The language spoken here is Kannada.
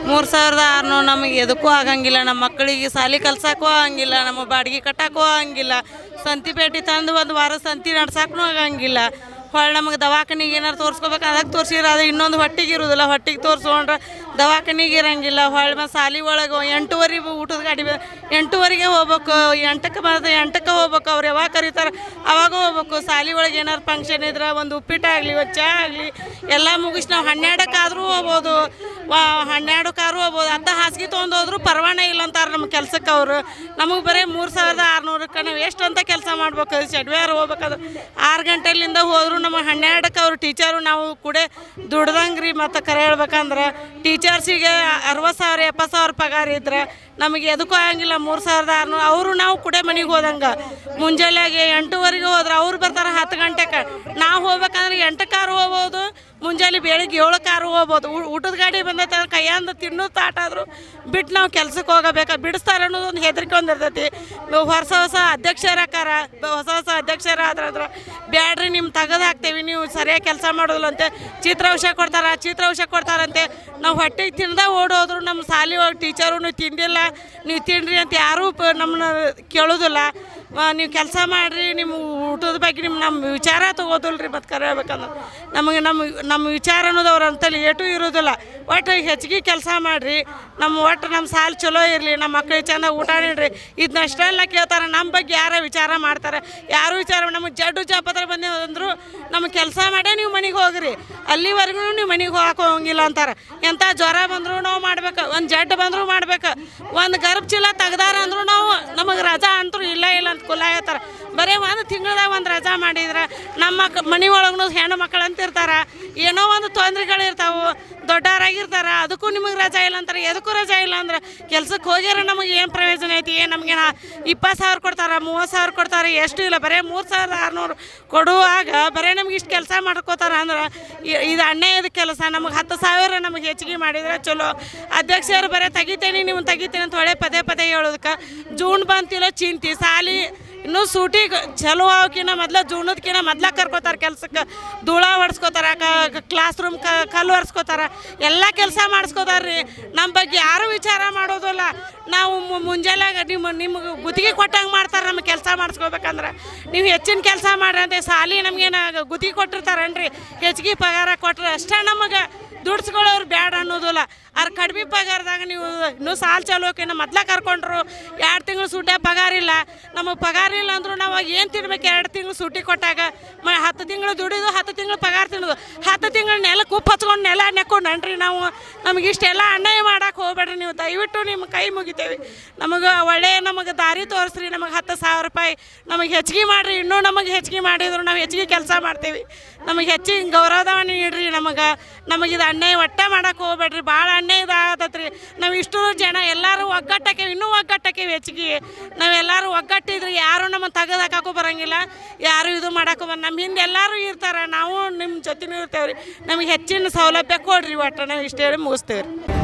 3600 ನಮಗೆ ಎದಕ್ಕೂ ಆಗಂಗಿಲ್ಲ. ನಮ್ಮ ಮಕ್ಕಳಿಗೆ ಸಾಲಿ ಕಲ್ಸಕ್ಕೂ ಆಗಂಗಿಲ್ಲ, ನಮ್ಮ ಬಾಡಿಗೆ ಕಟ್ಟಕ್ಕೂ ಆಗಂಗಿಲ್ಲ, ಸಂತಿ ಪೇಟೆ ತಂದು ಒಂದು ವಾರ ಸಂತಿ ನಡ್ಸಕ್ಕೂ ಆಗಂಗಿಲ್ಲ. ಹೊಳ್ಳಿ ನಮಗೆ ದವಾಖಾನಿಗೆ ಏನಾರು ತೋರಿಸ್ಕೋಬೇಕು ಅದಕ್ಕೆ ತೋರಿಸಿದ್ರೆ ಅದು ಇನ್ನೊಂದು ಹೊಟ್ಟಿಗೆ ಇರೋದಿಲ್ಲ. ಹೊಟ್ಟಿಗೆ ತೋರಿಸ್ಕೊಂಡ್ರೆ ದವಾಖಾನಿಗೆ ಇರೋಂಗಿಲ್ಲ. ಹೊಳ್ಳಿ ಮತ್ತು ಸಾಲಿ ಒಳಗೆ 8:30 ಊಟದ ಗಾಡಿ 8:30ಗೆ ಹೋಗ್ಬೇಕು, 8ಕ್ಕೆ ಹೋಗ್ಬೇಕು. ಅವ್ರು ಯಾವಾಗ ಕರೀತಾರೆ ಅವಾಗ ಹೋಗ್ಬೇಕು. ಸಾಲಿ ಒಳಗೆ ಏನಾರು ಫಂಕ್ಷನ್ ಇದ್ರೆ ಒಂದು ಉಪ್ಪಿಟ್ಟಾಗಲಿ ಒಂದು ಚಹಾ ಆಗಲಿ ಎಲ್ಲ ಮುಗಿಸಿ ನಾವು 12ಕ್ಕಾದ್ರೂ ಹೋಗ್ಬೋದು, 12ಕ್ಕಾದ್ರೂ ಹೋಗ್ಬೋದು. ಅರ್ಧ ಹಾಸಿಗೆ ತೊಗೊಂಡು ಹೋದ್ರು ಪರವಾನೆ ಇಲ್ಲ ಅಂತಾರೆ ನಮ್ಮ ಕೆಲ್ಸಕ್ಕೆ ಅವರು. ನಮಗೆ ಬರೀ 3600ಕ್ಕೆ ನಾವು ಎಷ್ಟು ಅಂತ ಕೆಲಸ ಮಾಡ್ಬೇಕು. ಶೆಡ್ವೇರ್ ಹೋಗ್ಬೇಕಾದ್ರೆ 6 ಗಂಟೆಲಿಂದ ಹೋದ್ರು ನಮ್ಮ 12ಕ್ಕೆ ಅವರು ಟೀಚರು ನಾವು ಕೂಡ ದುಡ್ದಂಗೆ ರೀ. ಮತ್ತು ಕರೆ ಹೇಳ್ಬೇಕಂದ್ರೆ ಟೀಚರ್ಸಿಗೆ 60,000 70,000 ಪಗಾರ ಇದ್ರೆ ನಮಗೆ ಎದಕ್ಕೂ ಆಗಂಗಿಲ್ಲ. 3600 ಅವರು ನಾವು ಕೂಡ ಮನೆಗೆ ಹೋದಂಗೆ ಮುಂಜಾನೆಗೆ 8:30ಗೆ ಹೋದ್ರೆ ಅವ್ರು ಬರ್ತಾರೆ 10 ಗಂಟೆಗೆ. ನಾವು ಹೋಗ್ಬೇಕಂದ್ರೆ 8ಕ್ಕಾರು ಹೋಗ್ಬೋದು, ಮುಂಜಾನೆ ಬೆಳಿಗ್ಗೆ 7ಕ್ಕಾರು ಹೋಗ್ಬೋದು. ಊಟದ ಗಾಡಿ ಬಂದೈತೆ ಕೈಯಿಂದ ತಿನ್ನೋ ತಾಟಾದ್ರು ಬಿಟ್ಟು ನಾವು ಕೆಲ್ಸಕ್ಕೆ ಹೋಗಬೇಕು. ಬಿಡಿಸ್ತಾರೆ ಅನ್ನೋದು ಒಂದು ಹೆದರಿಕೆ ಒಂದು ಇರ್ತೈತಿ. ಹೊಸ ಅಧ್ಯಕ್ಷರಾಕಾರ ಹೊಸ ಅಧ್ಯಕ್ಷರಾದ್ರೆ ಬ್ಯಾಡ್ರಿ ನಿಮ್ಮ ತೆಗೆದು ಹಾಕ್ತೇವೆ, ನೀವು ಸರಿಯಾಗಿ ಕೆಲಸ ಮಾಡೋದಿಲ್ಲ ಅಂತ ಚಿತ್ರಔಷಧ ಕೊಡ್ತಾರಂತೆ. ನಾವು ಹೊಟ್ಟೆಗೆ ತಿಂದ ಓಡೋದ್ರು ನಮ್ಮ ಸಾಲಿ ಹೋಗಿ ಟೀಚರು ನೀವು ತಿಂದಿಲ್ಲ ನೀವು ತಿನ್ನಿರಿ ಅಂತ ಯಾರೂ ನಮ್ಮನ್ನ ಕೇಳೋದಿಲ್ಲ. ನೀವು ಕೆಲಸ ಮಾಡಿರಿ, ನಿಮ್ಮ ಊಟದ ಬಗ್ಗೆ ನಮ್ಮ ವಿಚಾರ ತೊಗೋದಿಲ್ಲ ರೀ. ಮತ್ತು ಕರೆ ಹೇಳ್ಬೇಕಂದ್ರೆ ನಮ್ಮ ವಿಚಾರ ಅನ್ನೋದು ಅವ್ರ ಅಂತಲ್ಲಿ ಏಟು ಇರೋದಿಲ್ಲ. ಒಟ್ಟು ಹೆಚ್ಚಿಗೆ ಕೆಲಸ ಮಾಡಿರಿ, ನಮ್ಮ ಸಾಲು ಚಲೋ ಇರಲಿ, ನಮ್ಮ ಮಕ್ಕಳಿಗೆ ಚೆಂದ ಊಟ ನೀಡ್ರಿ, ಇದನ್ನಷ್ಟೆಲ್ಲ ಕೇಳ್ತಾರೆ. ನಮ್ಮ ಬಗ್ಗೆ ಯಾರೋ ವಿಚಾರ ಮಾಡ್ತಾರೆ, ಯಾರು ವಿಚಾರ ನಮಗೆ ಜಡ್ಡು ಜಾಪತ್ರ ಬಂದೇವಂದ್ರು ನಮಗೆ ಕೆಲಸ ಮಾಡೇ ನೀವು ಮನೆಗೆ ಹೋಗ್ರಿ, ಅಲ್ಲಿವರೆಗೂ ನೀವು ಮನೆಗೆ ಹೋಗಂಗಿಲ್ಲ ಅಂತಾರೆ. ಎಂಥ ಜ್ವರ ಬಂದರೂ ನಾವು ಮಾಡ್ಬೇಕು, ಒಂದು ಜಡ್ಡು ಬಂದರೂ ಮಾಡ್ಬೇಕು, ಒಂದು ಗರ್ಭ ಚೀಲ ತೆಗ್ದಾರ ಅಂದರೂ ನಾವು ನಮಗೆ ರಜಾ ಅಂತರೂ ಇಲ್ಲ ಅಂತ ಕುಲ್ಲ ಹೇಳ್ತಾರೆ. ಬರೀ ಒಂದು ತಿಂಗಳದಾಗ ಒಂದು ರಜಾ ಮಾಡಿದ್ರೆ ನಮ್ಮ ಮನೆ ಒಳಗೂ ಹೆಣ್ಣು ಮಕ್ಕಳು ಅಂತಿರ್ತಾರೆ, ಏನೋ ಒಂದು ತೊಂದರೆಗಳಿರ್ತಾವೆ, ದೊಡ್ಡವರಾಗಿರ್ತಾರೆ, ಅದಕ್ಕೂ ನಿಮಗೆ ರಜಾ ಇಲ್ಲ ಅಂತಾರೆ. ಎದಕ್ಕೂ ರಜಾ ಇಲ್ಲ ಅಂದ್ರೆ ಕೆಲ್ಸಕ್ಕೆ ಹೋಗ್ಯಾರ ನಮಗೆ ಏನು ಪ್ರಯೋಜನ ಐತಿ? ನಮಗೆ 20,000 ಕೊಡ್ತಾರೆ, 30,000 ಕೊಡ್ತಾರೆ, ಎಷ್ಟು ಇಲ್ಲ. ಬರೀ 3600 ಕೊಡುವಾಗ ಬರೀ ನಮ್ಗೆ ಇಷ್ಟು ಕೆಲಸ ಮಾಡ್ಕೋತಾರೆ ಅಂದ್ರೆ ಇದು ಅನ್ಯಾಯದ ಕೆಲಸ. ನಮಗೆ 10,000 ನಮಗೆ ಹೆಚ್ಚಿಗೆ ಮಾಡಿದರೆ ಚಲೋ. ಅಧ್ಯಕ್ಷರು ಬರೀ ತೆಗಿತೇನೆ ಅಂತ ಒಳ್ಳೆ ಪದೇ ಹೇಳೋದಕ್ಕೆ ಜೂನ್ ಬಂತಿಲ್ಲ ಚಿಂತಿ. ಸಾಲಿ ಇನ್ನೂ ಸೂಟಿ ಚಲೋ ಅವಕ್ಕಿನ್ನ ಜೂನದ್ಕಿನ್ನ ಮೊದ್ಲ ಕರ್ಕೋತಾರೆ ಕೆಲ್ಸಕ್ಕೆ. ಧೂಳ ಹೊಡ್ಸ್ಕೋತಾರೆ, ಕ್ಲಾಸ್ ರೂಮ್ ಕಲ್ಲು ಒರೆಸ್ಕೋತಾರೆ, ಎಲ್ಲ ಕೆಲಸ ಮಾಡಿಸ್ಕೋತಾರೆ ರೀ. ನಮ್ಮ ಬಗ್ಗೆ ಯಾರೂ ವಿಚಾರ ಮಾಡೋದಿಲ್ಲ. ನಾವು ಮುಂಜಾನೆ ನಿಮ್ಗೆ ಗುತ್ತಿಗೆ ಕೊಟ್ಟಂಗೆ ಮಾಡ್ತಾರೆ. ನಮಗೆ ಕೆಲಸ ಮಾಡಿಸ್ಕೋಬೇಕಂದ್ರೆ ನೀವು ಹೆಚ್ಚಿನ ಕೆಲಸ ಮಾಡ್ರಿ ಅಂತ ಸಾಲಿ ನಮಗೇನು ಗುತ್ತಿಗೆ ಕೊಟ್ಟಿರ್ತಾರೇನ್ರಿ? ಹೆಚ್ಚಿಗೆ ಪಗಾರ ಕೊಟ್ರೆ ಅಷ್ಟೇ ನಮಗೆ ದುಡ್ಸ್ಕೊಳ್ಳೋರು ಬ್ಯಾಡ ಅನ್ನೋದಿಲ್ಲ. ಅವ್ರು ಕಡಿಮೆ ಪಗಾರದಾಗ ನೀವು ಇನ್ನೂ ಸಾಲು ಚಲೋಕಿನ್ನ ಮೊದ್ಲ ಕರ್ಕೊಂಡ್ರು 2 ತಿಂಗಳು ಸೂಟ್ಯ ಪಗಾರ ಇಲ್ಲ. ನಮಗೆ ಪಗಾರ ಇಲ್ಲ ಅಂದರೂ ನಾವು ಏನು ತಿನ್ಬೇಕು? 2 ತಿಂಗಳು ಸೂಟಿ ಕೊಟ್ಟಾಗ 10 ತಿಂಗಳು ದುಡಿದು 10 ತಿಂಗಳು ಪಗಾರ ತಿನ್ನೋದು, 10 ತಿಂಗಳು ನೆಲಕ್ಕೆ ಉಪ್ಪು ಹಚ್ಕೊಂಡು ನೆಲ ನೆಕ್ಕೊಂಡ್ರಿ ನಾವು. ನಮಗೆ ಇಷ್ಟೆಲ್ಲ ಅನ್ಯಾಯ ಮಾಡೋಕೆ ಹೋಗ್ಬೇಡ್ರಿ ನೀವು, ದಯವಿಟ್ಟು ನಿಮ್ಮ ಕೈ ಮುಗಿತೇವೆ. ನಮಗೆ ದಾರಿ ತೋರಿಸ್ರಿ. ನಮಗೆ 10,000 ರೂಪಾಯಿ ನಮಗೆ ಹೆಚ್ಚಿಗೆ ಮಾಡಿರಿ. ಇನ್ನೂ ನಮಗೆ ಹೆಚ್ಚಿಗೆ ಮಾಡಿದ್ರು ನಾವು ಹೆಚ್ಚಿಗೆ ಕೆಲಸ ಮಾಡ್ತೀವಿ. ನಮಗೆ ಹೆಚ್ಚಿಗೆ ಗೌರವಧನ ನೀಡ್ರಿ. ನಮಗಿದು ಅನ್ಯಾಯ ಒಟ್ಟ ಮಾಡೋಕೆ ಹೋಗ್ಬೇಡ್ರಿ. ಭಾಳ ಅನ್ಯಾಯ ಇದಾಗತ್ತೈತೆ ರೀ. ನಾವು ಇಷ್ಟು ಜನ ಎಲ್ಲರೂ ಒಗ್ಗಟ್ಟಕ್ಕೆ ಇನ್ನೂ ಒಗ್ಗಟ್ಟಕ್ಕೆ ಹೆಚ್ಚಿಗೆ ನಾವೆಲ್ಲರೂ ಒಗ್ಗಟ್ಟಿದ್ರೆ ಯಾರೂ ನಮ್ಮ ತೆಗೆದು ಹಾಕೋಕ್ಕೂ ಬರೋಂಗಿಲ್ಲ, ಯಾರು ಇದು ಮಾಡೋಕ್ಕೂ ನಮ್ಮ ಹಿಂದೆ ಎಲ್ಲರೂ ಇರ್ತಾರೆ. ನಾವು ನಿಮ್ಮ ಜೊತೆನೂ ಇರ್ತೇವೆ ರೀ. ನಮಗೆ ಹೆಚ್ಚಿನ ಸೌಲಭ್ಯ ಕೊಡ್ರಿ. ಒಟ್ಟು ನಾವು ಇಷ್ಟು ಹೇಳಿ ಮುಗಿಸ್ತೇವೆ ರೀ.